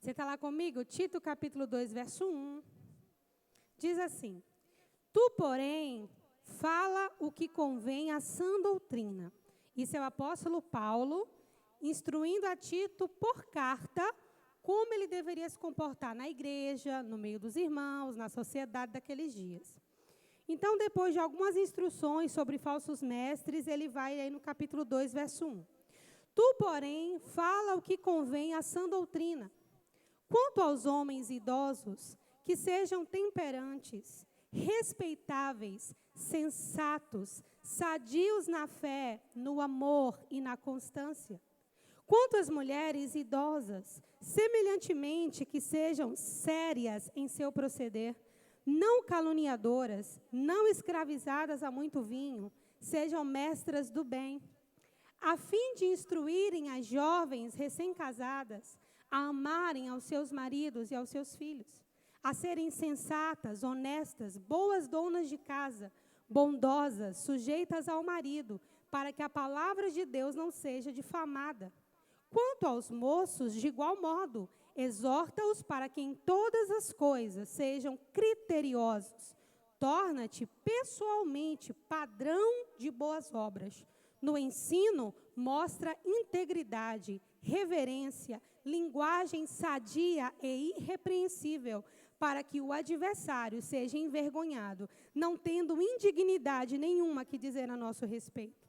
Você está lá comigo? Tito, capítulo 2, verso 1. Diz assim: Tu, porém, fala o que convém à sã doutrina. Isso é o apóstolo Paulo instruindo a Tito por carta como ele deveria se comportar na igreja, no meio dos irmãos, na sociedade daqueles dias. Então, depois de algumas instruções sobre falsos mestres, ele vai aí no capítulo 2, verso 1. Tu, porém, fala o que convém à sã doutrina. Quanto aos homens idosos, que sejam temperantes, respeitáveis, sensatos, sadios na fé, no amor e na constância. Quanto às mulheres idosas, semelhantemente que sejam sérias em seu proceder, não caluniadoras, não escravizadas a muito vinho, sejam mestras do bem, a fim de instruírem as jovens recém-casadas a amarem aos seus maridos e aos seus filhos, a serem sensatas, honestas, boas donas de casa, bondosas, sujeitas ao marido, para que a palavra de Deus não seja difamada. Quanto aos moços, de igual modo, exorta-os para que em todas as coisas sejam criteriosos. Torna-te pessoalmente padrão de boas obras. No ensino, mostra integridade, reverência, linguagem sadia e irrepreensível, para que o adversário seja envergonhado, não tendo indignidade nenhuma que dizer a nosso respeito.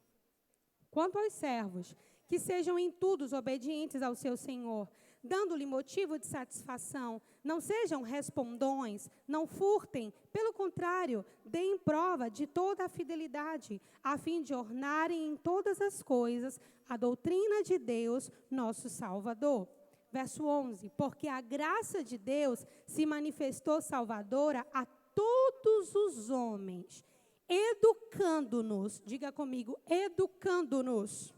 Quanto aos servos, que sejam em tudo obedientes ao seu Senhor, dando-lhe motivo de satisfação, não sejam respondões, não furtem, pelo contrário, deem prova de toda a fidelidade, a fim de ornarem em todas as coisas a doutrina de Deus, nosso Salvador. Verso 11, porque a graça de Deus se manifestou salvadora a todos os homens, educando-nos, diga comigo, educando-nos.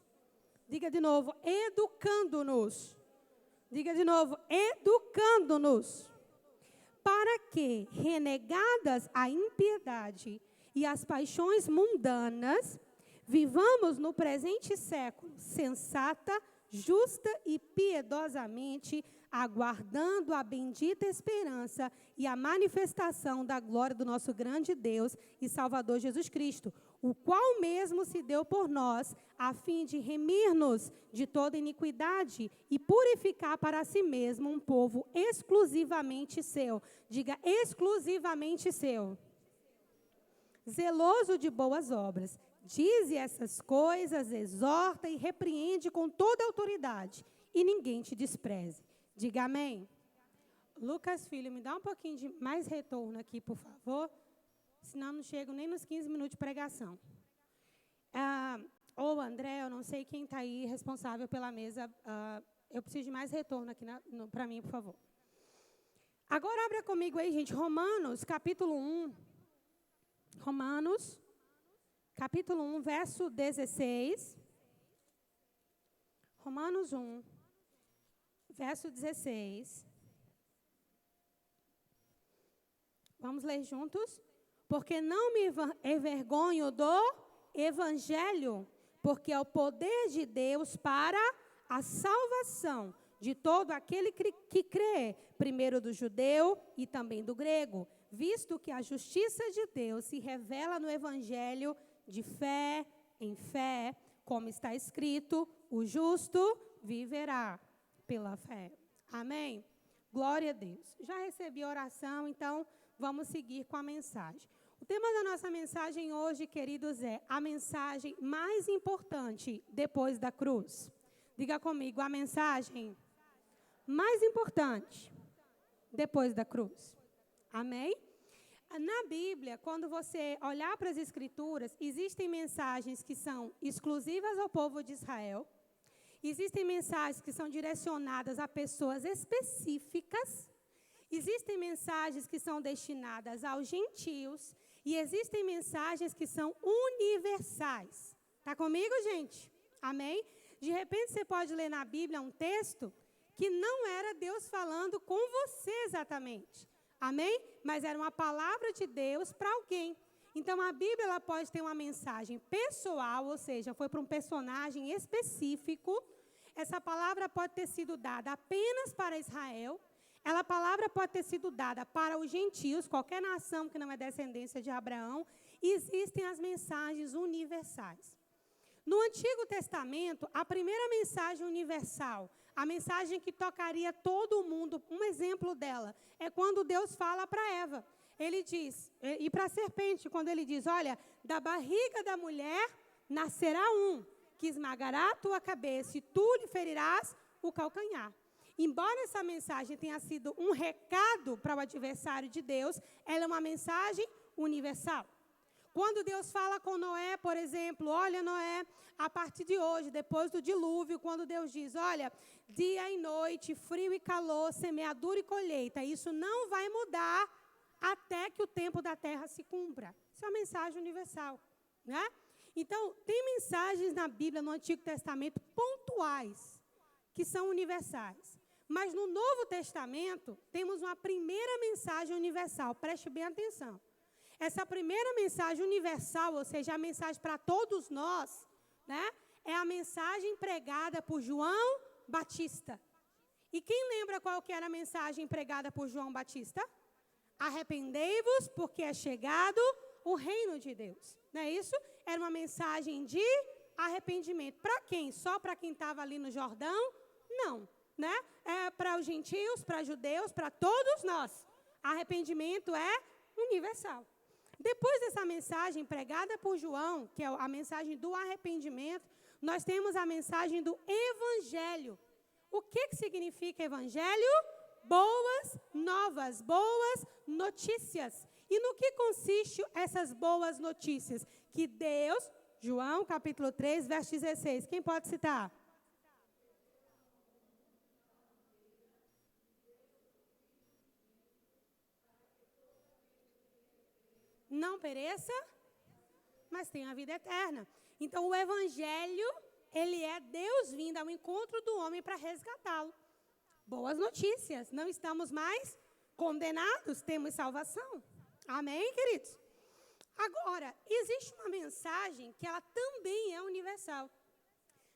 Diga de novo, educando-nos. Diga de novo, educando-nos. Para que, renegadas a impiedade e as paixões mundanas, vivamos no presente século sensata, justa e piedosamente, aguardando a bendita esperança e a manifestação da glória do nosso grande Deus e Salvador Jesus Cristo, o qual mesmo se deu por nós, a fim de remir-nos de toda iniquidade e purificar para si mesmo um povo exclusivamente seu. Diga, exclusivamente seu. Zeloso de boas obras. Dize essas coisas, exorta e repreende com toda autoridade, e ninguém te despreze. Diga amém. Lucas, filho, me dá um pouquinho de mais retorno aqui, por favor. Senão não chego nem nos 15 minutos de pregação. Ou André, eu não sei quem está aí responsável pela mesa. Eu preciso de mais retorno aqui para mim, por favor. Agora abra comigo aí, gente, Romanos, capítulo 1. Romanos, capítulo 1, verso 16. Romanos 1, verso 16. Vamos ler juntos? Porque não me envergonho do evangelho, porque é o poder de Deus para a salvação de todo aquele que crê, primeiro do judeu e também do grego, visto que a justiça de Deus se revela no evangelho de fé em fé, como está escrito, o justo viverá pela fé. Amém? Glória a Deus. Já recebi a oração, então vamos seguir com a mensagem. O tema da nossa mensagem hoje, queridos, é a mensagem mais importante depois da cruz. Diga comigo, a mensagem mais importante depois da cruz. Amém? Na Bíblia, quando você olhar para as Escrituras, existem mensagens que são exclusivas ao povo de Israel. Existem mensagens que são direcionadas a pessoas específicas. Existem mensagens que são destinadas aos gentios. E existem mensagens que são universais. Está comigo, gente? Amém? De repente, você pode ler na Bíblia um texto que não era Deus falando com você exatamente. Amém? Mas era uma palavra de Deus para alguém. Então, a Bíblia ela pode ter uma mensagem pessoal, ou seja, foi para um personagem específico. essa palavra pode ter sido dada apenas para Israel, essa palavra pode ter sido dada para os gentios, qualquer nação que não é descendência de Abraão, e existem as mensagens universais. No Antigo Testamento, a primeira mensagem universal, a mensagem que tocaria todo mundo, um exemplo dela, é quando Deus fala para Eva. Ele diz, e para a serpente, quando ele diz, olha, da barriga da mulher nascerá um, que esmagará a tua cabeça e tu lhe ferirás o calcanhar. Embora essa mensagem tenha sido um recado para o adversário de Deus, ela é uma mensagem universal. Quando Deus fala com Noé, por exemplo, olha, Noé, a partir de hoje, depois do dilúvio, quando Deus diz, olha, dia e noite, frio e calor, semeadura e colheita, isso não vai mudar até que o tempo da terra se cumpra. Isso é uma mensagem universal, né? Então, tem mensagens na Bíblia, no Antigo Testamento, pontuais, que são universais. Mas no Novo Testamento, temos uma primeira mensagem universal, preste bem atenção. Essa primeira mensagem universal, ou seja, a mensagem para todos nós, né, é a mensagem pregada por João Batista. E quem lembra qual que era a mensagem pregada por João Batista? Arrependei-vos, porque é chegado o reino de Deus. Não é isso? Era uma mensagem de arrependimento. Para quem? Só para quem estava ali no Jordão? Não. Né? É para os gentios, para judeus, para todos nós. Arrependimento é universal. Depois dessa mensagem pregada por João, que é a mensagem do arrependimento, nós temos a mensagem do evangelho. O que significa evangelho? Boas novas, boas notícias. E no que consiste essas boas notícias? Que Deus, João capítulo 3, verso 16, quem pode citar? Não pereça, mas tenha a vida eterna. Então, o evangelho, ele é Deus vindo ao encontro do homem para resgatá-lo. Boas notícias, não estamos mais condenados, temos salvação. Amém, queridos? Agora, existe uma mensagem que ela também é universal.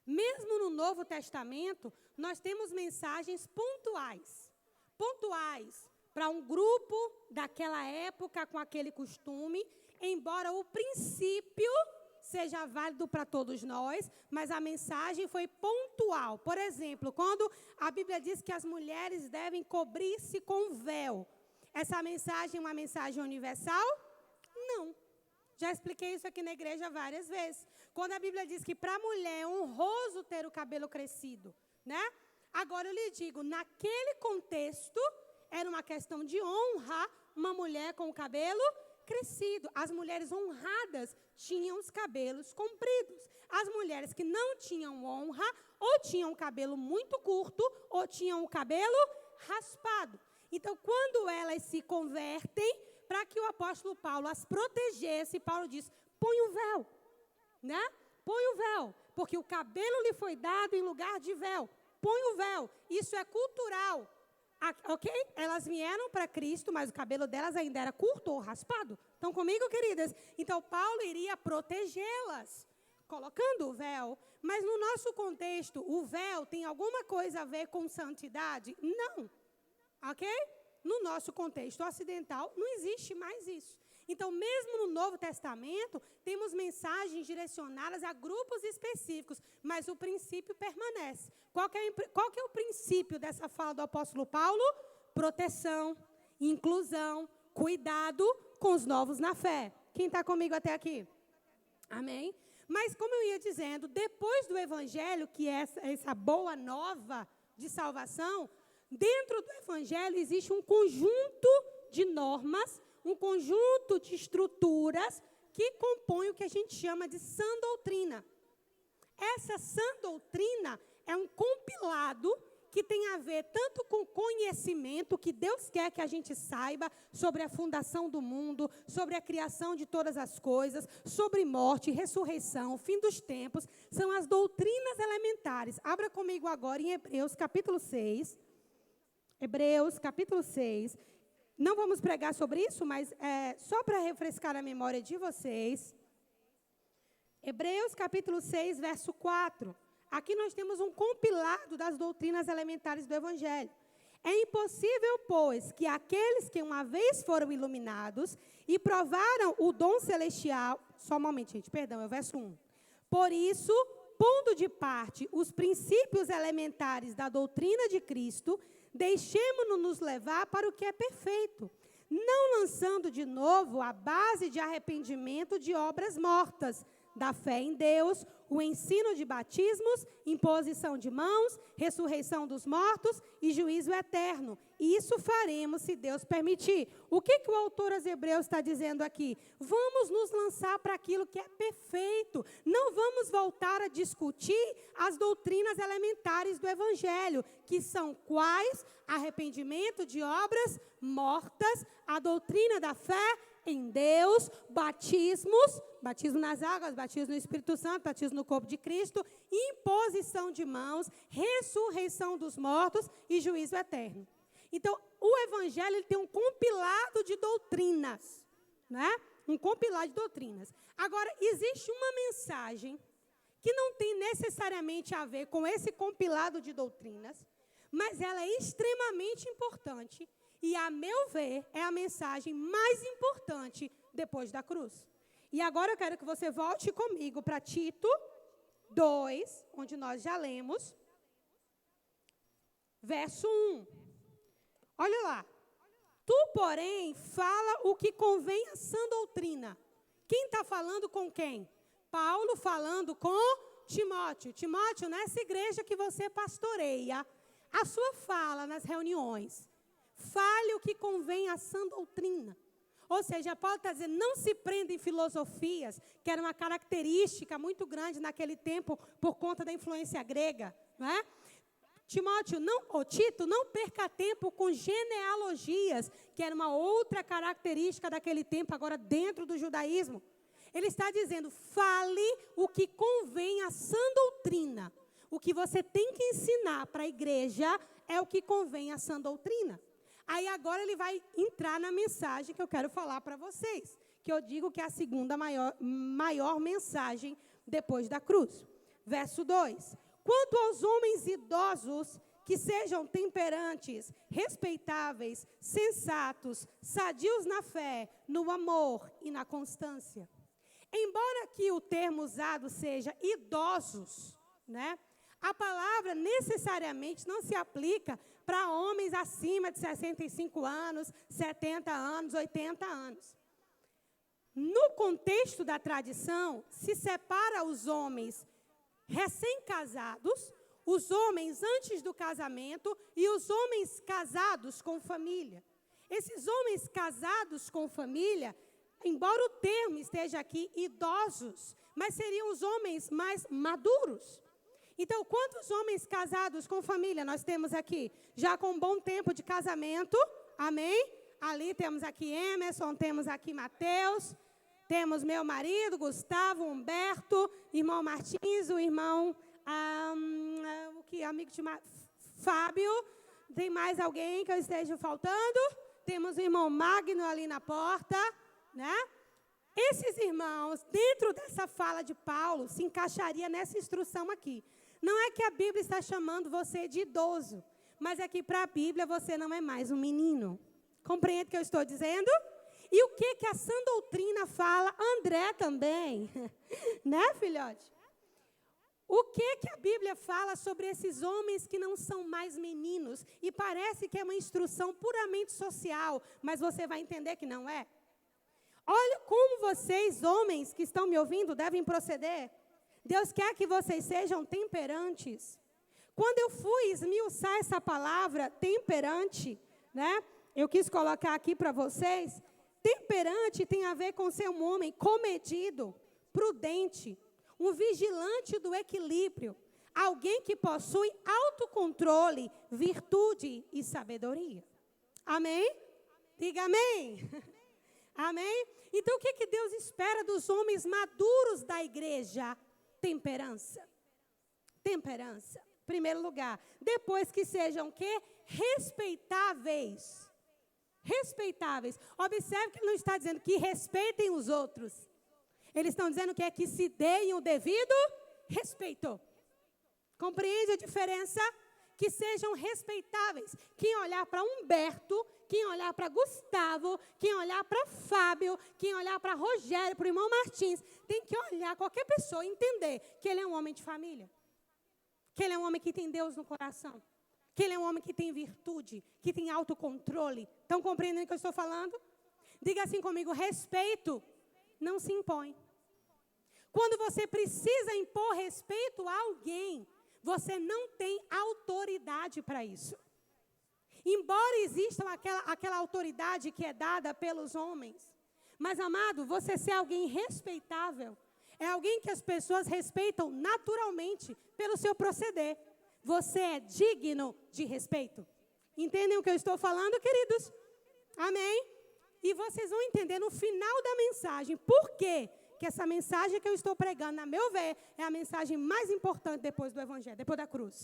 Mesmo no Novo Testamento, nós temos mensagens pontuais. Pontuais para um grupo daquela época com aquele costume, embora o princípio seja válido para todos nós, mas a mensagem foi pontual. Por exemplo, quando a Bíblia diz que as mulheres devem cobrir-se com véu, essa mensagem é uma mensagem universal? Não. Já expliquei isso aqui na igreja várias vezes. Quando a Bíblia diz que para a mulher é honroso ter o cabelo crescido, né? Agora eu lhe digo, naquele contexto, era uma questão de honra uma mulher com o cabelo crescido. As mulheres honradas tinham os cabelos compridos. As mulheres que não tinham honra, ou tinham o cabelo muito curto, ou tinham o cabelo raspado. Então, quando elas se convertem, para que o apóstolo Paulo as protegesse, Paulo diz, põe o véu, né? Põe o véu, porque o cabelo lhe foi dado em lugar de véu. Põe o véu, isso é cultural. Ok? Elas vieram para Cristo, mas o cabelo delas ainda era curto ou raspado. Estão comigo, queridas? Então, Paulo iria protegê-las, colocando o véu. Mas no nosso contexto, o véu tem alguma coisa a ver com santidade? Não. Ok? No nosso contexto ocidental, não existe mais isso. Então, mesmo no Novo Testamento, temos mensagens direcionadas a grupos específicos, mas o princípio permanece. Qual que é o princípio dessa fala do apóstolo Paulo? Proteção, inclusão, cuidado com os novos na fé. Quem está comigo até aqui? Amém? Mas, como eu ia dizendo, depois do evangelho, que é essa boa nova de salvação, dentro do evangelho existe um conjunto de normas, um conjunto de estruturas que compõem o que a gente chama de sã doutrina. Essa sã doutrina é um compilado que tem a ver tanto com conhecimento, que Deus quer que a gente saiba sobre a fundação do mundo, sobre a criação de todas as coisas, sobre morte, ressurreição, fim dos tempos, são as doutrinas elementares. Abra comigo agora em Hebreus capítulo 6. Hebreus capítulo 6. Não vamos pregar sobre isso, mas só para refrescar a memória de vocês. Hebreus capítulo 6, verso 4. aqui nós temos um compilado das doutrinas elementares do Evangelho. É impossível, pois, que aqueles que uma vez foram iluminados e provaram o dom celestial... Só um momento, gente, perdão, é o verso 1. Por isso, pondo de parte os princípios elementares da doutrina de Cristo, deixemo-nos levar para o que é perfeito, não lançando de novo a base de arrependimento de obras mortas, da fé em Deus, o ensino de batismos, imposição de mãos, ressurreição dos mortos e juízo eterno. E isso faremos se Deus permitir. O que o autor aos Hebreus está dizendo aqui? Vamos nos lançar para aquilo que é perfeito. Não vamos voltar a discutir as doutrinas elementares do Evangelho, que são quais? Arrependimento de obras mortas, a doutrina da fé em Deus, batismos, batismo nas águas, batismo no Espírito Santo, batismo no corpo de Cristo, imposição de mãos, ressurreição dos mortos e juízo eterno. Então, o Evangelho ele tem um compilado de doutrinas, né? Um compilado de doutrinas. Agora, existe uma mensagem que não tem necessariamente a ver com esse compilado de doutrinas, mas ela é extremamente importante. E, a meu ver, é a mensagem mais importante depois da cruz. E agora eu quero que você volte comigo para Tito 2, onde nós já lemos, verso 1. Olha lá. Tu, porém, fala o que convém à sã doutrina. Quem está falando com quem? Paulo falando com Timóteo. Timóteo, nessa igreja que você pastoreia, a sua fala nas reuniões, fale o que convém à sã doutrina. Ou seja, Paulo está dizendo, não se prenda em filosofias, que era uma característica muito grande naquele tempo, por conta da influência grega, não é? Timóteo, Tito, não perca tempo com genealogias, que era uma outra característica daquele tempo, agora dentro do judaísmo. Ele está dizendo, fale o que convém à sã doutrina. O que você tem que ensinar para a igreja é o que convém à sã doutrina. Aí agora ele vai entrar na mensagem que eu quero falar para vocês, que eu digo que é a segunda maior mensagem depois da cruz. Verso 2. Quanto aos homens idosos, que sejam temperantes, respeitáveis, sensatos, sadios na fé, no amor e na constância. Embora aqui o termo usado seja idosos, né? A palavra necessariamente não se aplica para homens acima de 65 anos, 70 anos, 80 anos. No contexto da tradição, se separa os homens recém-casados, os homens antes do casamento e os homens casados com família. Esses homens casados com família, embora o termo esteja aqui idosos, mas seriam os homens mais maduros. Então, quantos homens casados com família nós temos aqui? Já com um bom tempo de casamento, amém? Ali temos aqui Emerson, temos aqui Mateus, temos meu marido, Gustavo, Humberto, irmão Martins, o irmão, amigo de Fábio. Tem mais alguém que eu esteja faltando? Temos o irmão Magno ali na porta, né? Esses irmãos, dentro dessa fala de Paulo, se encaixaria nessa instrução aqui. Não é que a Bíblia está chamando você de idoso, mas é que para a Bíblia você não é mais um menino. Compreende o que eu estou dizendo? E o que a sã doutrina fala? André também. Né, filhote? O que a Bíblia fala sobre esses homens que não são mais meninos? E parece que é uma instrução puramente social, mas você vai entender que não é. Olha como vocês, homens que estão me ouvindo, devem proceder. Deus quer que vocês sejam temperantes. Quando eu fui esmiuçar essa palavra, temperante, né? Eu quis colocar aqui para vocês. Temperante tem a ver com ser um homem comedido, prudente, um vigilante do equilíbrio, alguém que possui autocontrole, virtude e sabedoria. Amém? Diga amém. Amém? Então, o que Deus espera dos homens maduros da igreja? Temperança. Temperança. Primeiro lugar. Depois que sejam o quê? Respeitáveis. Respeitáveis. Observe que ele não está dizendo que respeitem os outros. Eles estão dizendo que se deem o devido respeito. Compreende a diferença? Que sejam respeitáveis. Quem olhar para Humberto, quem olhar para Gustavo, quem olhar para Fábio, quem olhar para Rogério, para o irmão Martins, tem que olhar qualquer pessoa e entender que ele é um homem de família. Que ele é um homem que tem Deus no coração. Que ele é um homem que tem virtude, que tem autocontrole. Estão compreendendo o que eu estou falando? Diga assim comigo, respeito não se impõe. Quando você precisa impor respeito a alguém, você não tem autoridade para isso. Embora exista aquela autoridade que é dada pelos homens, mas, amado, você ser alguém respeitável, é alguém que as pessoas respeitam naturalmente pelo seu proceder. Você é digno de respeito. Entendem o que eu estou falando, queridos? Amém? E vocês vão entender no final da mensagem por quê que essa mensagem que eu estou pregando, a meu ver, é a mensagem mais importante depois do Evangelho, depois da cruz.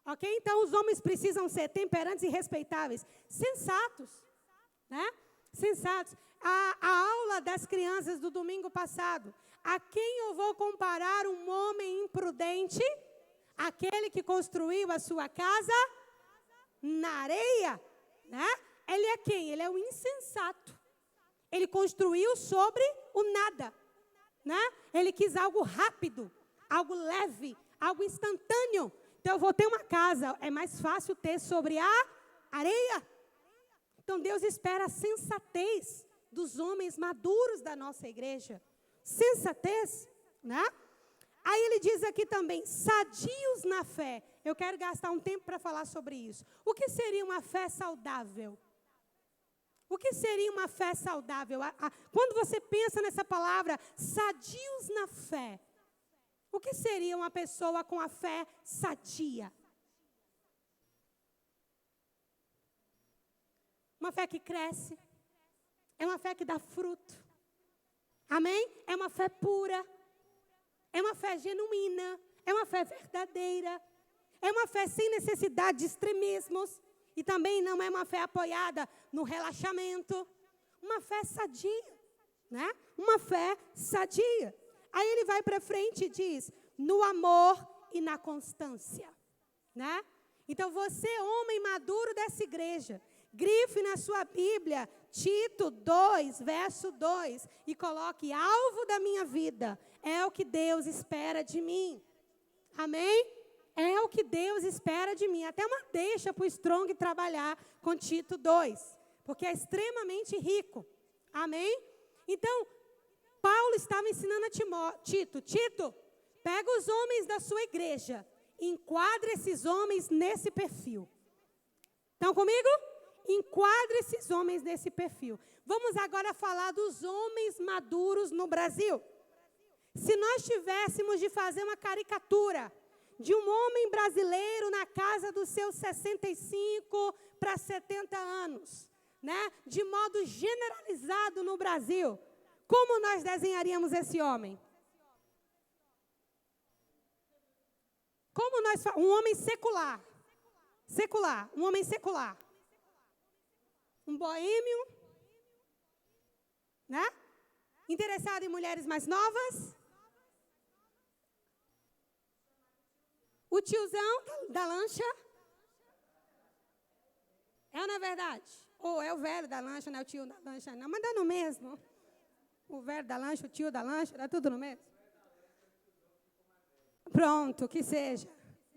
Ok? Então, os homens precisam ser temperantes e respeitáveis, sensatos, né? Sensatos. A aula das crianças do domingo passado, a quem eu vou comparar um homem imprudente? Aquele que construiu a sua casa na areia, né? Ele é quem? Ele é o insensato. Ele construiu sobre o nada, né? Ele quis algo rápido, algo leve, algo instantâneo. Então, eu vou ter uma casa, é mais fácil ter sobre a areia. Então, Deus espera a sensatez dos homens maduros da nossa igreja. Sensatez, né? Aí ele diz aqui também, sadios na fé. Eu quero gastar um tempo para falar sobre isso. O que seria uma fé saudável? O que seria uma fé saudável? Quando você pensa nessa palavra, sadios na fé, o que seria uma pessoa com a fé sadia? Uma fé que cresce. É uma fé que dá fruto. Amém? É uma fé pura. É uma fé genuína. É uma fé verdadeira. É uma fé sem necessidade de extremismos. E também não é uma fé apoiada no relaxamento. Uma fé sadia, né? Uma fé sadia. Aí ele vai para frente e diz, no amor e na constância, né? Então, você, homem maduro dessa igreja, grife na sua Bíblia, Tito 2, verso 2, e coloque, alvo da minha vida, é o que Deus espera de mim. Amém? É o que Deus espera de mim. Até uma deixa para o Strong trabalhar com Tito 2, porque é extremamente rico. Amém? Então, Paulo estava ensinando a Tito, pega os homens da sua igreja, enquadra esses homens nesse perfil. Estão comigo? Enquadra esses homens nesse perfil. Vamos agora falar dos homens maduros no Brasil. Se nós tivéssemos de fazer uma caricatura de um homem brasileiro na casa dos seus 65 para 70 anos, né? De modo generalizado no Brasil, como nós desenharíamos esse homem? Um homem secular. Um homem secular. Um boêmio, né? Interessado em mulheres mais novas. O tiozão da lancha. É ou não é verdade? Ou é o velho da lancha, não é o tio da lancha, não. Mas dá no mesmo. O velho da lancha, o tio da lancha, dá tudo no mesmo. Pronto, que seja,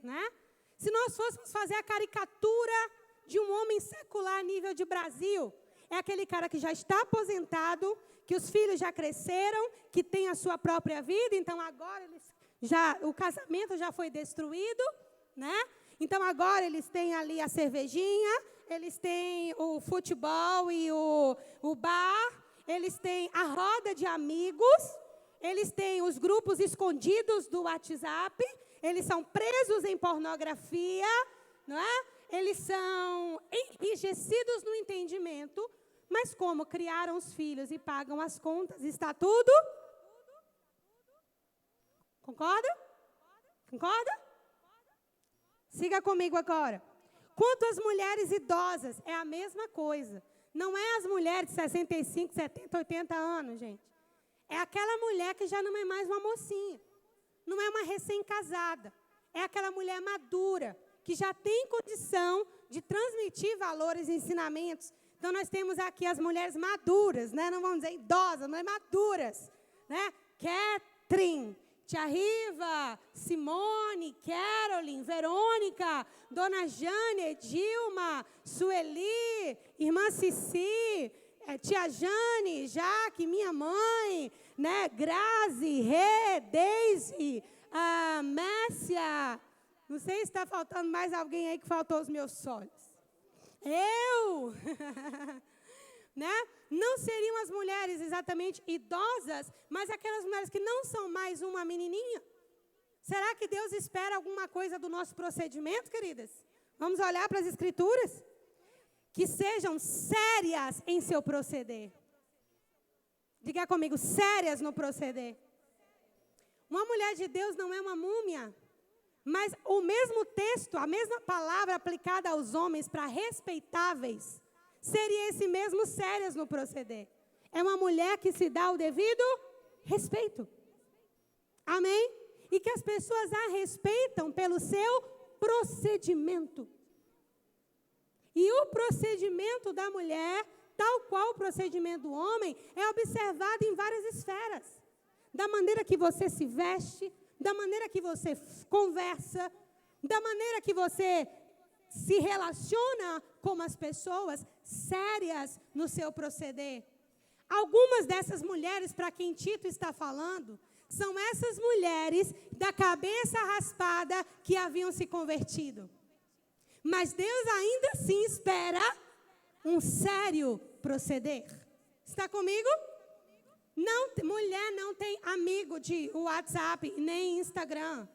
né? Se nós fôssemos fazer a caricatura de um homem secular a nível de Brasil, é aquele cara que já está aposentado, que os filhos já cresceram, que tem a sua própria vida, então agora o casamento já foi destruído, né? Então agora eles têm ali a cervejinha, eles têm o futebol e o bar, eles têm a roda de amigos, eles têm os grupos escondidos do WhatsApp, eles são presos em pornografia, não é? Eles são enrijecidos no entendimento, mas como criaram os filhos e pagam as contas, está tudo? Concorda? Concorda? Siga comigo agora. Quanto às mulheres idosas, é a mesma coisa. Não é as mulheres de 65, 70, 80 anos, gente. É aquela mulher que já não é mais uma mocinha. Não é uma recém-casada. é aquela mulher madura, que já tem condição de transmitir valores e ensinamentos. Então, nós temos aqui as mulheres maduras, né? Não vamos dizer idosas, mas maduras, né? Catherine, Tia Riva, Simone, Caroline, Verônica, Dona Jane, Edilma, Sueli, Irmã Cici, Tia Jane, Jaque, minha mãe, né? Grazi, Rê, Deise, Messia. Não sei se está faltando mais alguém aí que faltou os meus olhos. Eu! Né? Não seriam as mulheres exatamente idosas, mas aquelas mulheres que não são mais uma menininha? Será que Deus espera alguma coisa do nosso procedimento, queridas? Vamos olhar para as Escrituras? Que sejam sérias em seu proceder. Diga comigo, sérias no proceder. Uma mulher de Deus não é uma múmia, mas o mesmo texto, a mesma palavra aplicada aos homens para respeitáveis, seria esse mesmo sérias no proceder. É uma mulher que se dá o devido respeito. Amém? E que as pessoas a respeitam pelo seu procedimento. E o procedimento da mulher, tal qual o procedimento do homem, é observado em várias esferas. Da maneira que você se veste, da maneira que você conversa, da maneira que você se relaciona com as pessoas, sérias no seu proceder. Algumas dessas mulheres para quem Tito está falando, são essas mulheres da cabeça raspada que haviam se convertido. Mas Deus ainda assim espera um sério proceder. Está comigo? Não, mulher não tem amigo de WhatsApp, nem Instagram.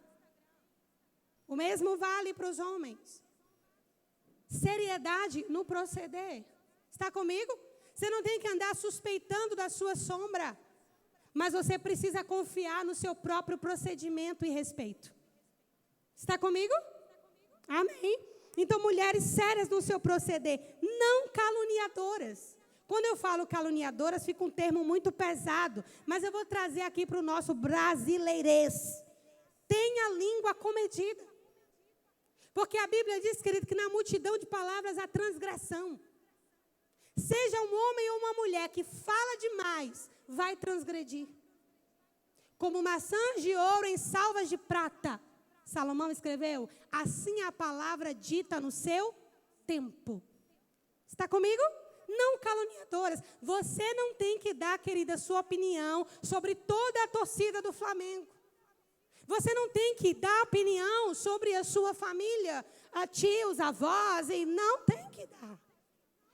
O mesmo vale para os homens. Seriedade no proceder. Está comigo? Você não tem que andar suspeitando da sua sombra. Mas você precisa confiar no seu próprio procedimento e respeito. Está comigo? Amém. Então, mulheres sérias no seu proceder, não caluniadoras. Quando eu falo caluniadoras, fica um termo muito pesado, mas eu vou trazer aqui para o nosso brasileirês. Tenha a língua comedida. Porque a Bíblia diz, querido, que na multidão de palavras há transgressão. Seja um homem ou uma mulher que fala demais, vai transgredir. Como maçãs de ouro em salvas de prata. Salomão escreveu, assim a palavra dita no seu tempo. Está comigo? Não caluniadoras. Você não tem que dar, querida, sua opinião sobre toda a torcida do Flamengo. Você não tem que dar opinião sobre a sua família, a tios, avós, e não tem que dar.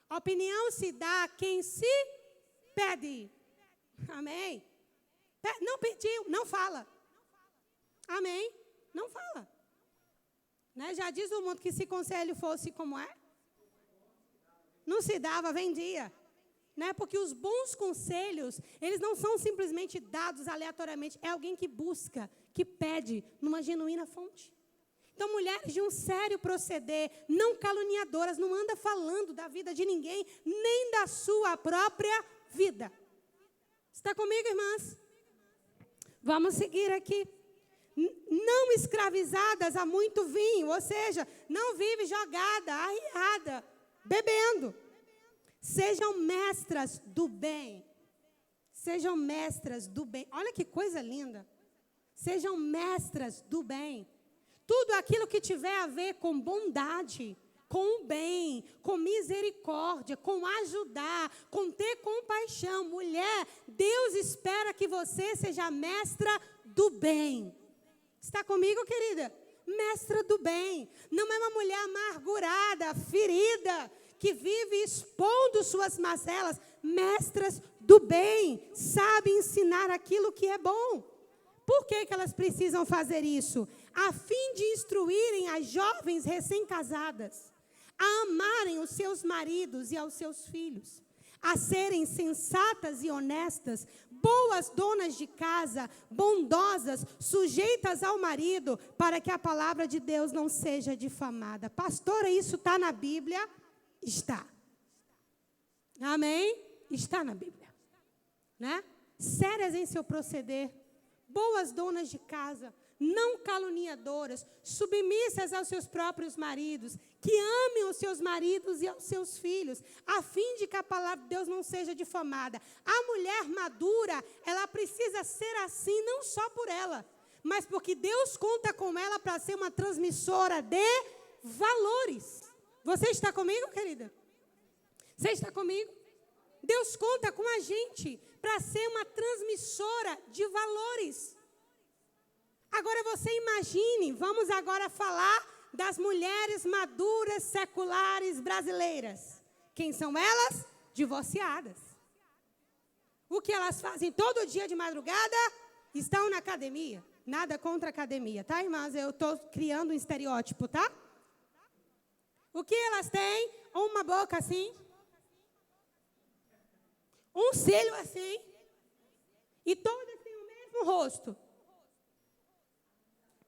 A opinião se dá a quem se pede. Amém? Não pediu, não fala. Amém? Não fala. Né? Já diz o mundo que se conselho fosse como é, não se dava, vendia. Né? Porque os bons conselhos, eles não são simplesmente dados aleatoriamente. É alguém que busca, que pede, numa genuína fonte. Então, mulheres de um sério proceder, não caluniadoras, não anda falando da vida de ninguém, nem da sua própria vida. Está comigo, irmãs? Vamos seguir aqui. Não escravizadas a muito vinho, ou seja, não vive jogada, arriada, bebendo. Sejam mestras do bem. Sejam mestras do bem. Olha que coisa linda. Sejam mestras do bem. Tudo aquilo que tiver a ver com bondade, com o bem, com misericórdia, com ajudar, com ter compaixão. Mulher, Deus espera que você seja mestra do bem. Está comigo, querida? Mestra do bem. Não é uma mulher amargurada, ferida, que vive expondo suas mazelas. Mestras do bem, sabe ensinar aquilo que é bom. Por que elas precisam fazer isso? A fim de instruírem as jovens recém-casadas a amarem os seus maridos e aos seus filhos, a serem sensatas e honestas, boas donas de casa, bondosas, sujeitas ao marido, para que a palavra de Deus não seja difamada. Pastora, isso está na Bíblia? Está. Amém? Está na Bíblia. Né? Sérias em seu proceder, boas donas de casa, não caluniadoras, submissas aos seus próprios maridos, que amem os seus maridos e aos seus filhos, a fim de que a palavra de Deus não seja difamada. A mulher madura, ela precisa ser assim, não só por ela, mas porque Deus conta com ela para ser uma transmissora de valores. Você está comigo, querida? Você está comigo? Deus conta com a gente para ser uma transmissora de valores. Agora você imagine, vamos agora falar das mulheres maduras seculares brasileiras. Quem são elas? Divorciadas. O que elas fazem todo dia de madrugada? Estão na academia. Nada contra a academia, tá, irmãs? Eu estou criando um estereótipo, tá? O que elas têm? Uma boca assim. Um cílio assim. E todas têm o mesmo rosto.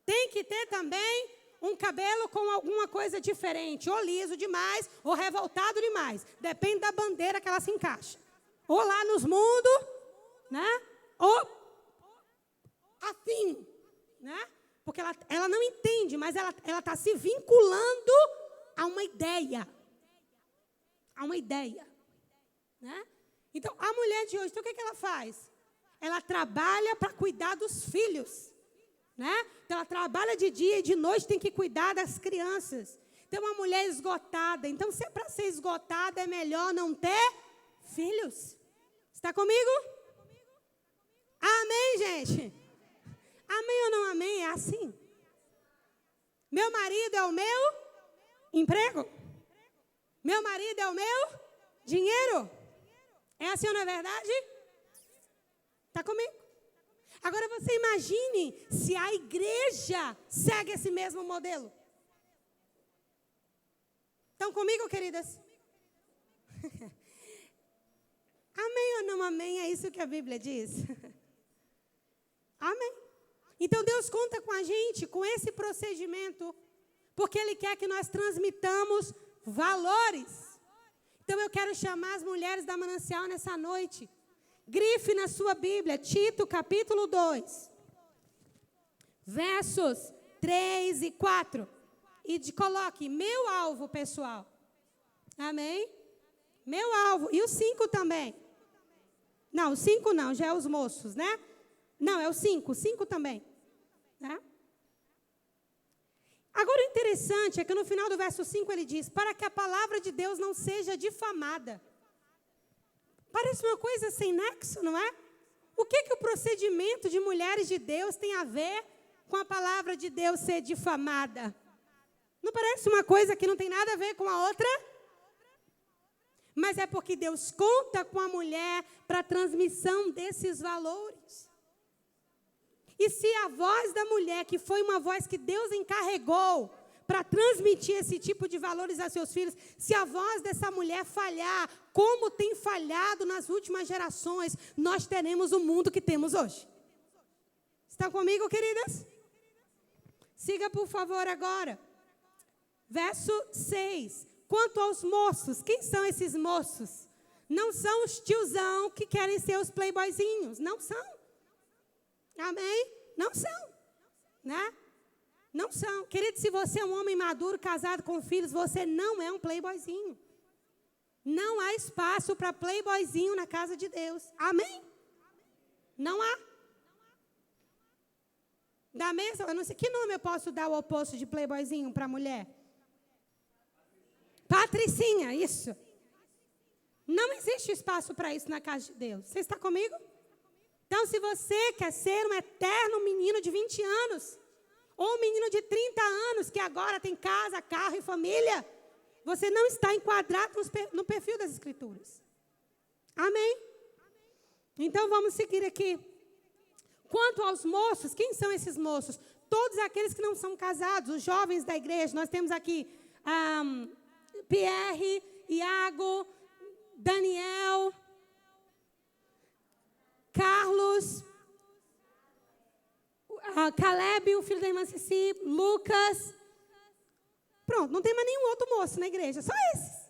Tem que ter também um cabelo com alguma coisa diferente. Ou liso demais, ou revoltado demais. Depende da bandeira que ela se encaixa. Ou lá nos mundos, né? Ou assim, né? Porque ela não entende, mas ela está se vinculando a uma ideia. A uma ideia. Né? Então, a mulher de hoje, então, o que ela faz? Ela trabalha para cuidar dos filhos. Né? Então, ela trabalha de dia e de noite, tem que cuidar das crianças. Então, uma mulher esgotada. Então, se é para ser esgotada, é melhor não ter filhos. Está comigo? Amém, gente? Amém ou não amém? É assim. Meu marido é o meu emprego. Meu marido é o meu dinheiro. É assim ou não é verdade? Está comigo? Agora você imagine se a igreja segue esse mesmo modelo. Estão comigo, queridas? Amém ou não amém? É isso que a Bíblia diz. Amém. Então Deus conta com a gente, com esse procedimento, porque Ele quer que nós transmitamos valores. Então eu quero chamar as mulheres da Manancial nessa noite. Grife na sua Bíblia, Tito capítulo 2, versos 3 e 4. E coloque meu alvo, pessoal. Amém? Meu alvo. E o 5 também. Não, o 5 não, já é os moços, né? Não, é o 5. O 5 também. Né? Agora, o interessante é que no final do verso 5 ele diz, para que a palavra de Deus não seja difamada. Parece uma coisa sem nexo, não é? O que o procedimento de mulheres de Deus tem a ver com a palavra de Deus ser difamada? Não parece uma coisa que não tem nada a ver com a outra? Mas é porque Deus conta com a mulher para a transmissão desses valores. E se a voz da mulher, que foi uma voz que Deus encarregou para transmitir esse tipo de valores a seus filhos, se a voz dessa mulher falhar, como tem falhado nas últimas gerações, nós teremos o mundo que temos hoje. Estão comigo, queridas? Siga, por favor, agora. Verso 6. Quanto aos moços, quem são esses moços? Não são os tiozão que querem ser os playboyzinhos. Não são. Amém? Não são. Né? Não são. Querido, se você é um homem maduro, casado com filhos, você não é um playboyzinho. Não há espaço para playboyzinho na casa de Deus. Amém? Não há. Da mesma, eu não sei, que nome eu posso dar ao oposto de playboyzinho para a mulher? Patricinha, isso. Não existe espaço para isso na casa de Deus. Você está comigo? Então, se você quer ser um eterno menino de 20 anos, ou um menino de 30 anos, que agora tem casa, carro e família, você não está enquadrado no perfil das Escrituras. Amém? Então, vamos seguir aqui. Quanto aos moços, quem são esses moços? Todos aqueles que não são casados, os jovens da igreja. Nós temos aqui Pierre, Iago, Daniel, Carlos, Caleb, o filho da irmã Cici, Lucas. Pronto, não tem mais nenhum outro moço na igreja, só esses.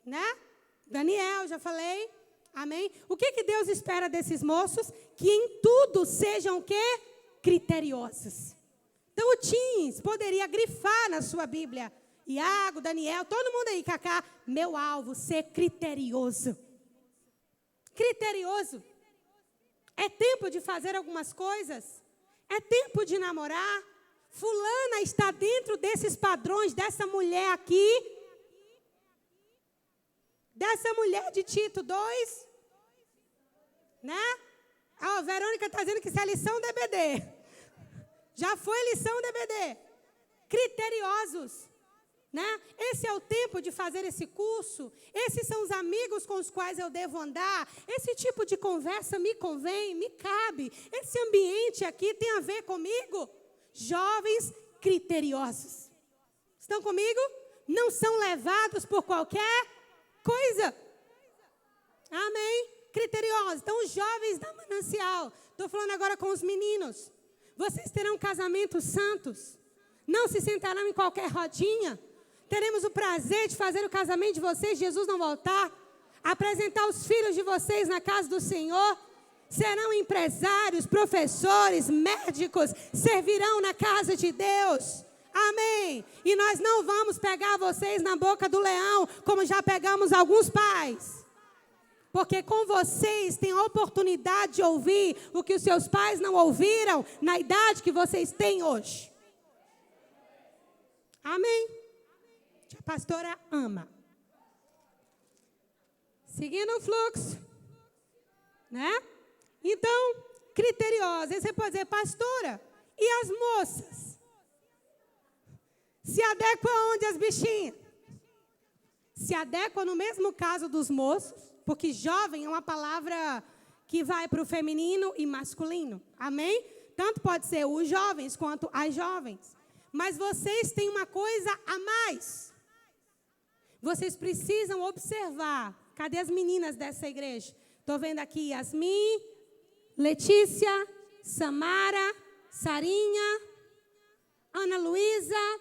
Né? Daniel, já falei. Amém? O que Deus espera desses moços? Que em tudo sejam o quê? criteriosos. Então, o teens poderia grifar na sua Bíblia. Iago, Daniel, todo mundo aí, Cacá. Meu alvo, ser criterioso. Criterioso. É tempo de fazer algumas coisas. É tempo de namorar. Fulana está dentro desses padrões, dessa mulher aqui. Dessa mulher de Tito 2. Né? A Verônica está dizendo que isso é lição DBD. Já foi lição DBD. Criteriosos. Né? Esse é o tempo de fazer esse curso. Esses são os amigos com os quais eu devo andar. Esse tipo de conversa me convém, me cabe. Esse ambiente aqui tem a ver comigo. Jovens criteriosos. Estão comigo? Não são levados por qualquer coisa. Amém? Criteriosos. Então, os jovens da Manancial. Estou falando agora com os meninos. Vocês terão casamentos santos. Não se sentarão em qualquer rodinha. Teremos o prazer de fazer o casamento de vocês, Jesus não voltar. Apresentar os filhos de vocês na casa do Senhor. Serão empresários, professores, médicos. Servirão na casa de Deus. Amém. E nós não vamos pegar vocês na boca do leão, como já pegamos alguns pais. Porque com vocês tem a oportunidade de ouvir o que os seus pais não ouviram na idade que vocês têm hoje. Amém. A pastora ama. Seguindo o fluxo. Né? Então, criteriosa. Aí você pode dizer, pastora, e as moças? Se adequam aonde as bichinhas? Se adequam no mesmo caso dos moços, porque jovem é uma palavra que vai para o feminino e masculino. Amém? Tanto pode ser os jovens quanto as jovens. Mas vocês têm uma coisa a mais. Vocês precisam observar. Cadê as meninas dessa igreja? Estou vendo aqui Yasmin, Letícia, Samara, Sarinha, Ana Luísa,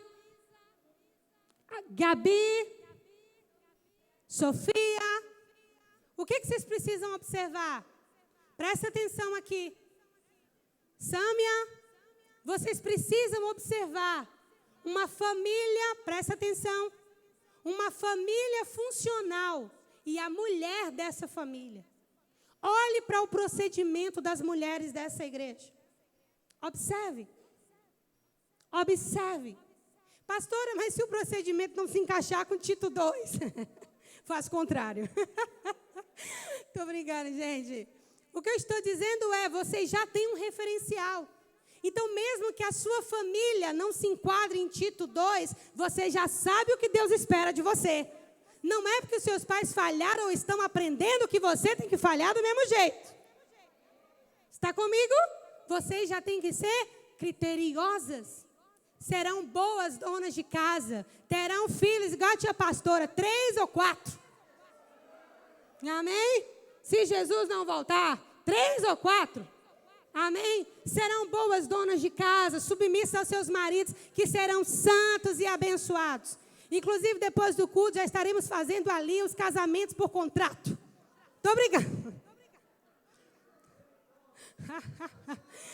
Gabi, Sofia. O que vocês precisam observar? Presta atenção aqui. Sâmia, vocês precisam observar uma família, presta atenção, uma família funcional e a mulher dessa família. Olhe para o procedimento das mulheres dessa igreja. Observe. Observe. Pastora, mas se o procedimento não se encaixar com Tito 2? Faz o contrário. Estou brincando, gente. O que eu estou dizendo é, vocês já têm um referencial. Então, mesmo que a sua família não se enquadre em Tito 2, você já sabe o que Deus espera de você. Não é porque os seus pais falharam ou estão aprendendo que você tem que falhar do mesmo jeito. Está comigo? Vocês já têm que ser criteriosas. Serão boas donas de casa. Terão filhos, igual a tia pastora, 3 ou 4. Amém? Se Jesus não voltar, 3 ou 4. Amém? Serão boas donas de casa, submissas aos seus maridos, que serão santos e abençoados. Inclusive, depois do culto, já estaremos fazendo ali os casamentos por contrato. Estou brincando.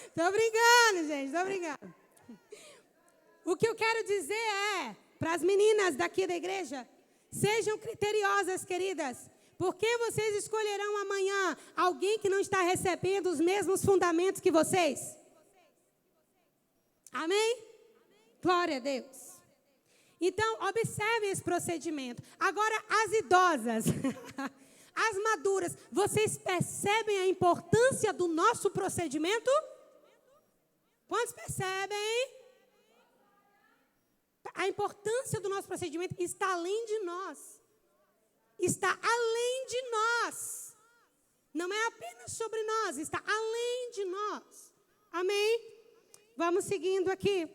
Estou brincando, gente, estou brincando. O que eu quero dizer é, para as meninas daqui da igreja, sejam criteriosas, queridas. Porque vocês escolherão amanhã alguém que não está recebendo os mesmos fundamentos que vocês? Amém? Glória a Deus. Então, observem esse procedimento. Agora, as idosas, as maduras, vocês percebem a importância do nosso procedimento? Quantos percebem? A importância do nosso procedimento está além de nós. Está além de nós. Não é apenas sobre nós, está além de nós. Amém? Vamos seguindo aqui.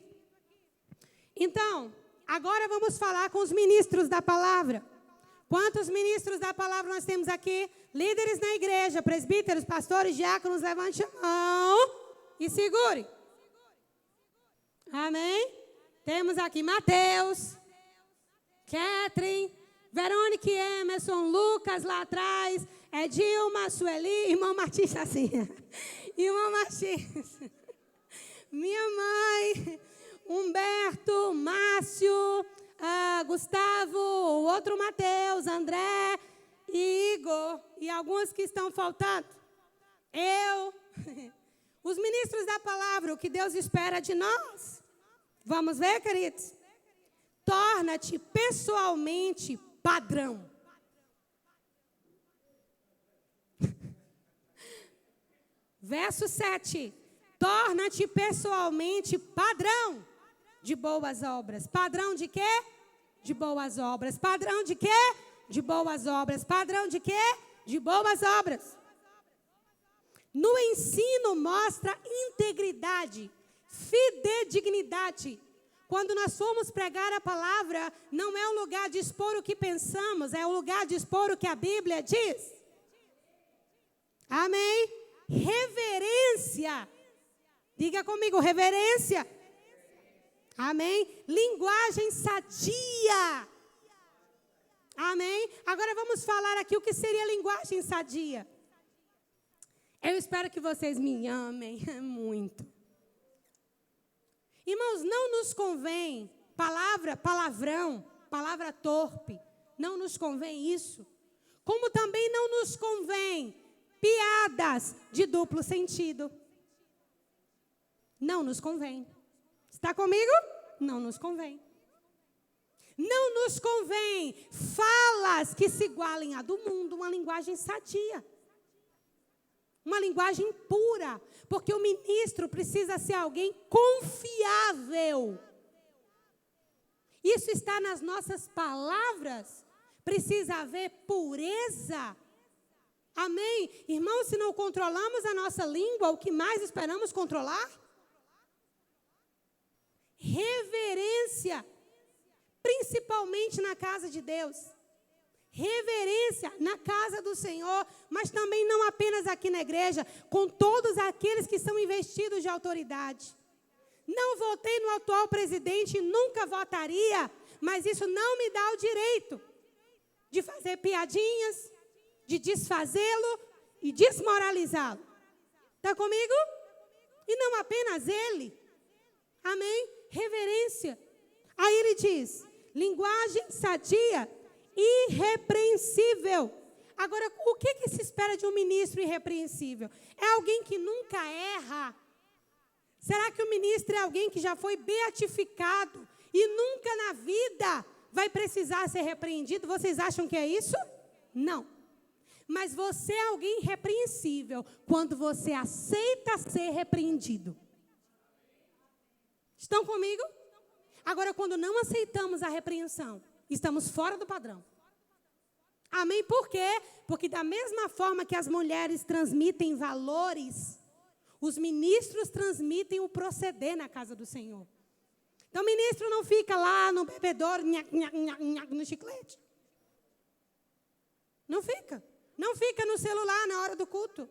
Então, agora vamos falar com os ministros da palavra. Quantos ministros da palavra nós temos aqui? Líderes na igreja, presbíteros, pastores, diáconos, levante a mão e segure. Amém? Temos aqui Mateus, Catherine, Verônica, Emerson, Lucas lá atrás, Edilma, Sueli, irmão Martins assim. Irmão Martins. minha mãe, Humberto, Márcio, Gustavo, o outro Mateus, André e Igor, e alguns que estão faltando. Eu, os ministros da palavra, o que Deus espera de nós. Vamos ver, queridos? Torna-te pessoalmente padrão. Verso 7. Torna-te pessoalmente padrão de boas obras. Padrão de quê? De boas obras. Padrão de quê? De boas obras. Padrão de quê? De boas obras. No ensino mostra integridade, fidedignidade. Quando nós formos pregar a palavra, não é o lugar de expor o que pensamos, é o lugar de expor o que a Bíblia diz. Amém? Reverência. Diga comigo, reverência. Amém? Linguagem sadia. Amém? Agora vamos falar aqui o que seria linguagem sadia. Eu espero que vocês me amem muito. Irmãos, não nos convém palavrão, palavra torpe. Não nos convém isso. Como também não nos convém piadas de duplo sentido. Não nos convém. Está comigo? Não nos convém. Não nos convém falas que se igualem à do mundo, uma linguagem sadia. Uma linguagem pura, porque o ministro precisa ser alguém confiável. Isso está nas nossas palavras. Precisa haver pureza. Amém? Irmãos, se não controlamos a nossa língua, o que mais esperamos controlar? Reverência, principalmente na casa de Deus. Reverência na casa do Senhor, mas também não apenas aqui na igreja, com todos aqueles que são investidos de autoridade. Não votei no atual presidente, nunca votaria, mas isso não me dá o direito de fazer piadinhas, de desfazê-lo e desmoralizá-lo. Está comigo? E não apenas ele. Amém? Reverência. Aí ele diz, linguagem sadia, irrepreensível. Agora, o que se espera de um ministro irrepreensível? É alguém que nunca erra. Será que o ministro é alguém que já foi beatificado e nunca na vida vai precisar ser repreendido? Vocês acham que é isso? Não. Mas você é alguém irrepreensível quando você aceita ser repreendido. Estão comigo? Agora, quando não aceitamos a repreensão, estamos fora do padrão. Amém? Por quê? Porque da mesma forma que as mulheres transmitem valores, os ministros transmitem o proceder na casa do Senhor. Então, o ministro não fica lá no bebedouro, no chiclete. Não fica. Não fica no celular na hora do culto.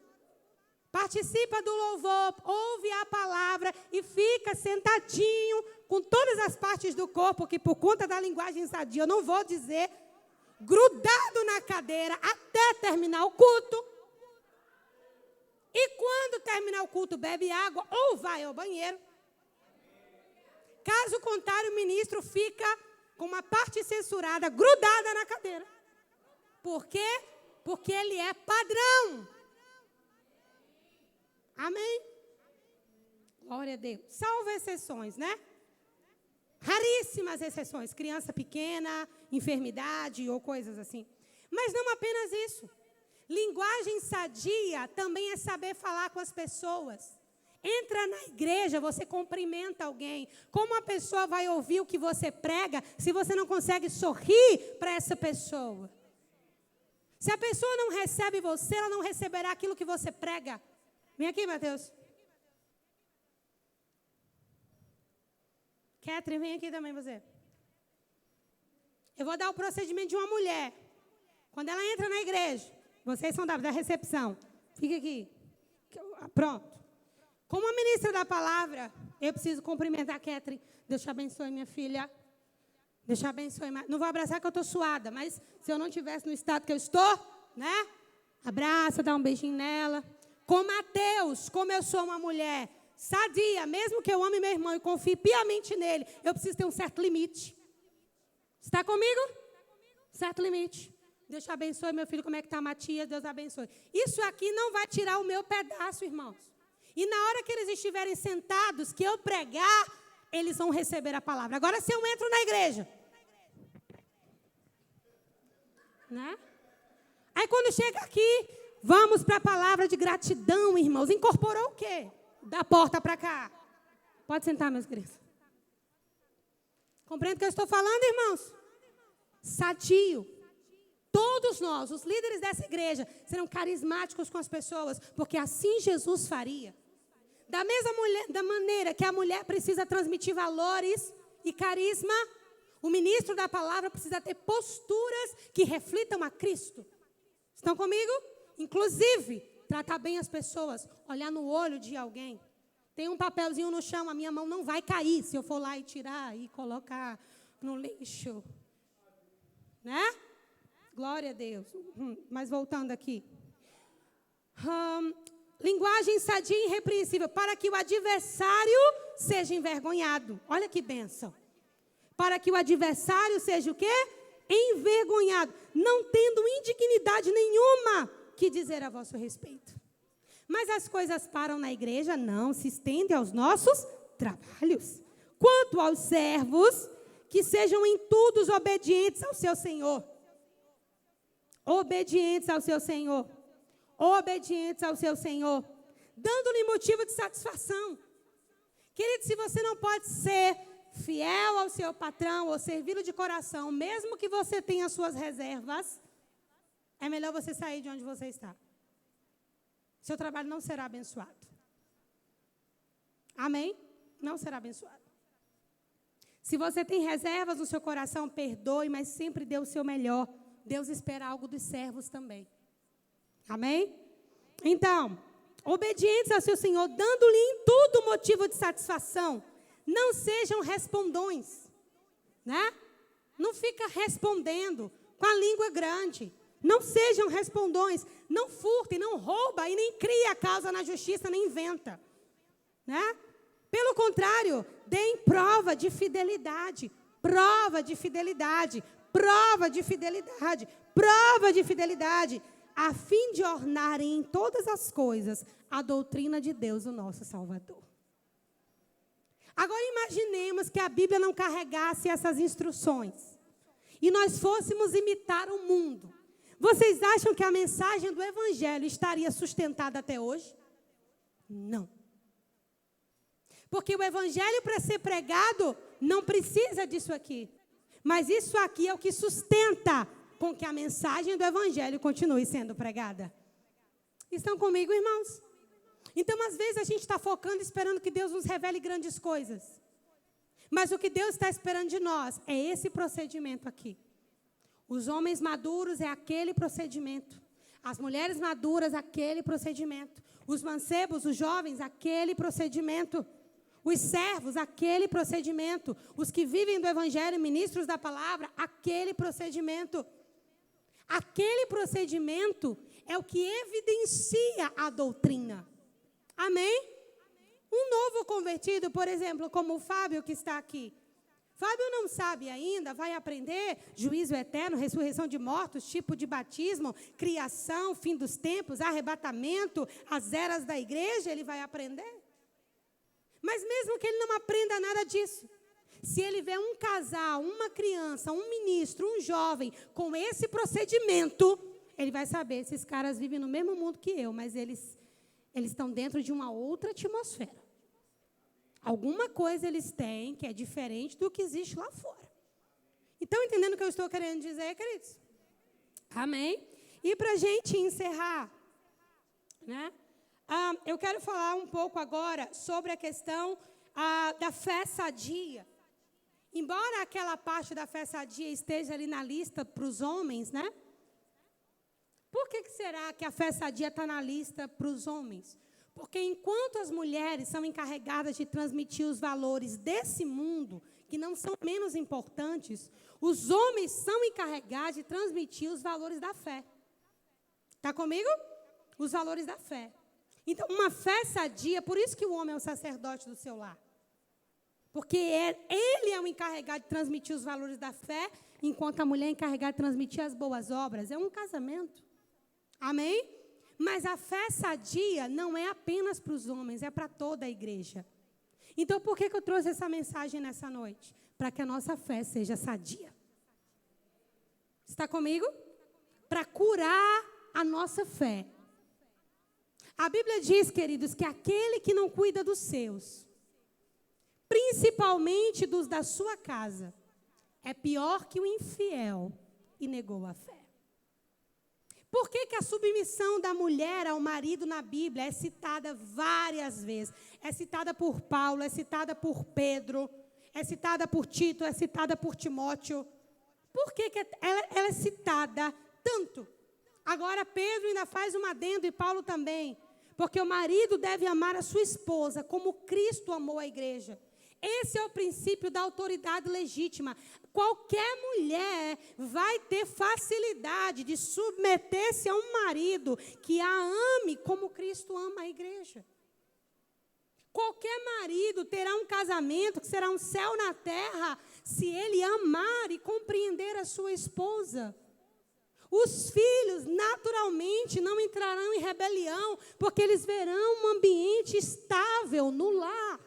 Participa do louvor, ouve a palavra e fica sentadinho com todas as partes do corpo, que por conta da linguagem sadia, eu não vou dizer, grudado na cadeira até terminar o culto. E quando terminar o culto, bebe água ou vai ao banheiro. Caso contrário, o ministro fica com uma parte censurada, grudada na cadeira. Por quê? Porque ele é padrão. Amém? Glória a Deus. Salvo exceções, né? Raríssimas exceções. Criança pequena, enfermidade ou coisas assim. Mas não apenas isso. Linguagem sadia também é saber falar com as pessoas. Entra na igreja, você cumprimenta alguém. Como a pessoa vai ouvir o que você prega se você não consegue sorrir para essa pessoa? Se a pessoa não recebe você, ela não receberá aquilo que você prega. Vem aqui, Mateus. Catherine, vem aqui também você. Eu vou dar o procedimento de uma mulher. Quando ela entra na igreja, vocês são da recepção. Fica aqui. Pronto. Como a ministra da palavra, eu preciso cumprimentar a Catherine. Deus te abençoe, minha filha. Deus te abençoe. Não vou abraçar que eu estou suada, mas se eu não estivesse no estado que eu estou, né? Abraça, dá um beijinho nela. Com Mateus, como eu sou uma mulher sadia, mesmo que eu ame meu irmão e confie piamente nele, eu preciso ter um certo limite. Está comigo? Certo limite. Deus te abençoe, meu filho, como é que está, Matias? Deus abençoe. Isso aqui não vai tirar o meu pedaço, irmãos. E na hora que eles estiverem sentados, que eu pregar, eles vão receber a palavra. Agora, se eu entro na igreja, né? Aí, quando chega aqui, vamos para a palavra de gratidão, irmãos. Incorporou o quê? Da porta para cá. Pode sentar, meus queridos. Compreende o que eu estou falando, irmãos? Sadio. Todos nós, os líderes dessa igreja, serão carismáticos com as pessoas, porque assim Jesus faria. Da maneira que a mulher precisa transmitir valores e carisma, o ministro da palavra precisa ter posturas que reflitam a Cristo. Estão comigo? Inclusive, tratar bem as pessoas, olhar no olho de alguém. Tem um papelzinho no chão, a minha mão não vai cair se eu for lá e tirar e colocar no lixo. Né? Glória a Deus. Mas voltando aqui. Linguagem sadia e irrepreensível, para que o adversário seja envergonhado. Olha que bênção. Para que o adversário seja o quê? Envergonhado, não tendo indignidade nenhuma que dizer a vosso respeito. Mas as coisas param na igreja? Não, se estendem aos nossos trabalhos. Quanto aos servos, que sejam em tudo obedientes ao seu Senhor. Obedientes ao seu Senhor. Obedientes ao seu Senhor. Dando-lhe motivo de satisfação. Querido, se você não pode ser fiel ao seu patrão ou servi-lo de coração, mesmo que você tenha suas reservas, é melhor você sair de onde você está. Seu trabalho não será abençoado. Amém? Não será abençoado. Se você tem reservas no seu coração, perdoe, mas sempre dê o seu melhor. Deus espera algo dos servos também. Amém? Então, obedientes ao seu Senhor, dando-lhe em tudo motivo de satisfação. Não sejam respondões, né? Não fica respondendo com a língua grande. Não sejam respondões. Não furtem, não rouba e nem cria causa na justiça, nem inventa, né? Pelo contrário, deem prova de fidelidade. Prova de fidelidade. Prova de fidelidade. Prova de fidelidade. A fim de ornarem em todas as coisas a doutrina de Deus, o nosso Salvador. Agora imaginemos que a Bíblia não carregasse essas instruções e nós fôssemos imitar o mundo. Vocês acham que a mensagem do Evangelho estaria sustentada até hoje? Não. Porque o Evangelho, para ser pregado, não precisa disso aqui. Mas isso aqui é o que sustenta com que a mensagem do Evangelho continue sendo pregada. Estão comigo, irmãos? Então, às vezes, a gente está focando, esperando que Deus nos revele grandes coisas. Mas o que Deus está esperando de nós é esse procedimento aqui. Os homens maduros é aquele procedimento. As mulheres maduras, aquele procedimento. Os mancebos, os jovens, aquele procedimento. Os servos, aquele procedimento. Os que vivem do Evangelho, ministros da palavra, aquele procedimento. Aquele procedimento é o que evidencia a doutrina. Amém? Um novo convertido, por exemplo, como o Fábio que está aqui. Fábio não sabe ainda, vai aprender juízo eterno, ressurreição de mortos, tipo de batismo, criação, fim dos tempos, arrebatamento, as eras da igreja, ele vai aprender. Mas mesmo que ele não aprenda nada disso, se ele vê um casal, uma criança, um ministro, um jovem, com esse procedimento, ele vai saber, esses caras vivem no mesmo mundo que eu, mas eles estão dentro de uma outra atmosfera. Alguma coisa eles têm que é diferente do que existe lá fora. Estão entendendo o que eu estou querendo dizer, queridos? Amém? E para a gente encerrar, né? Eu quero falar um pouco agora sobre a questão da fé sadia. Embora aquela parte da fé sadia esteja ali na lista para os homens, né? Por que será que a fé sadia está na lista para os homens? Porque enquanto as mulheres são encarregadas de transmitir os valores desse mundo, que não são menos importantes, os homens são encarregados de transmitir os valores da fé. Está comigo? Os valores da fé. Então, uma fé sadia, por isso que o homem é o sacerdote do seu lar. Porque ele é o encarregado de transmitir os valores da fé, enquanto a mulher é encarregada de transmitir as boas obras. É um casamento. Amém? Mas a fé sadia não é apenas para os homens, é para toda a igreja. Então, por que eu trouxe essa mensagem nessa noite? Para que a nossa fé seja sadia. Está comigo? Para curar a nossa fé. A Bíblia diz, queridos, que aquele que não cuida dos seus, principalmente dos da sua casa, é pior que o infiel e negou a fé. Por que a submissão da mulher ao marido na Bíblia é citada várias vezes? É citada por Paulo, é citada por Pedro, é citada por Tito, é citada por Timóteo. Por que ela é citada tanto? Agora Pedro ainda faz um adendo e Paulo também. Porque o marido deve amar a sua esposa como Cristo amou a igreja. Esse é o princípio da autoridade legítima. Qualquer mulher vai ter facilidade de submeter-se a um marido que a ame como Cristo ama a igreja. Qualquer marido terá um casamento que será um céu na terra se ele amar e compreender a sua esposa. Os filhos, naturalmente, não entrarão em rebelião, porque eles verão um ambiente estável no lar.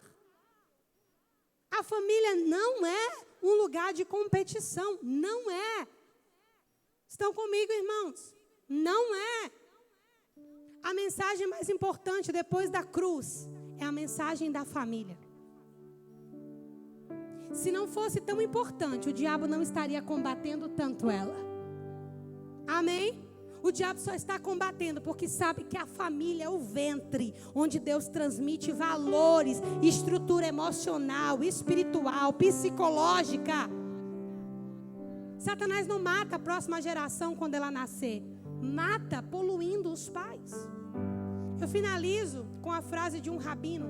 A família não é um lugar de competição, não é. Estão comigo, irmãos? Não é. A mensagem mais importante depois da cruz é a mensagem da família. Se não fosse tão importante, o diabo não estaria combatendo tanto ela. Amém? O diabo só está combatendo porque sabe que a família é o ventre onde Deus transmite valores, estrutura emocional, espiritual, psicológica. Satanás não mata a próxima geração quando ela nascer. Mata poluindo os pais. Eu finalizo com a frase de um rabino.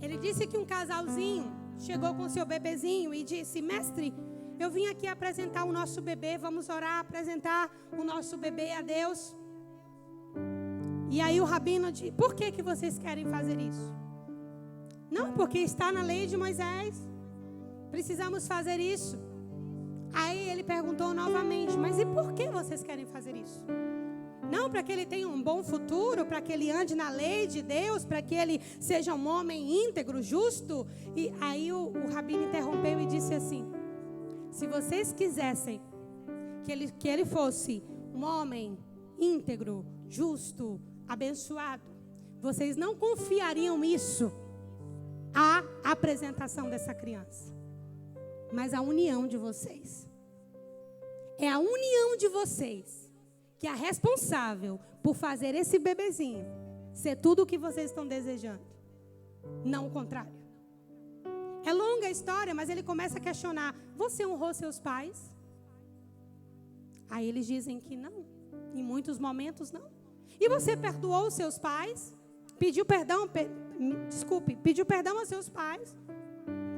Ele disse que um casalzinho chegou com seu bebezinho e disse: mestre, eu vim aqui apresentar o nosso bebê, vamos orar, apresentar o nosso bebê a Deus. E aí o rabino disse: por que vocês querem fazer isso? Não, porque está na lei de Moisés. Precisamos fazer isso. Aí ele perguntou novamente: mas e por que vocês querem fazer isso? Não, para que ele tenha um bom futuro, para que ele ande na lei de Deus, para que ele seja um homem íntegro, justo. E aí o rabino interrompeu e disse assim: se vocês quisessem que ele fosse um homem íntegro, justo, abençoado, vocês não confiariam isso à apresentação dessa criança, mas à união de vocês. É a união de vocês que é a responsável por fazer esse bebezinho ser tudo o que vocês estão desejando, não o contrário. É longa a história, mas ele começa a questionar: você honrou seus pais? Aí eles dizem que não. Em muitos momentos não. E você perdoou os seus pais? Pediu perdão? Pediu perdão aos seus pais?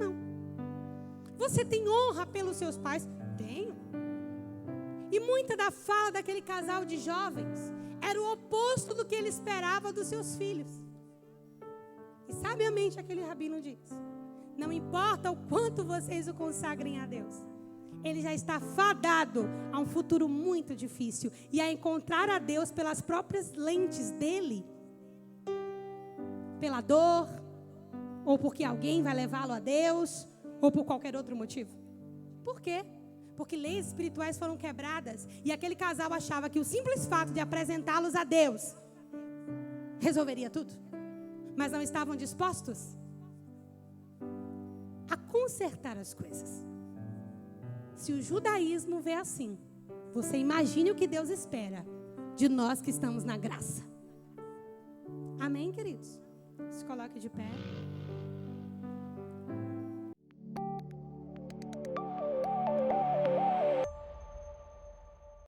Não. Você tem honra pelos seus pais? Tenho. E muita da fala daquele casal de jovens era o oposto do que ele esperava dos seus filhos. E sabiamente aquele rabino diz: não importa o quanto vocês o consagrem a Deus, ele já está fadado a um futuro muito difícil e a encontrar a Deus pelas próprias lentes dele, pela dor, ou porque alguém vai levá-lo a Deus, ou por qualquer outro motivo. Por quê? Porque leis espirituais foram quebradas e aquele casal achava que o simples fato de apresentá-los a Deus resolveria tudo, mas não estavam dispostos a consertar as coisas. Se o judaísmo vê assim, você imagine o que Deus espera de nós que estamos na graça. Amém, queridos? Se coloque de pé.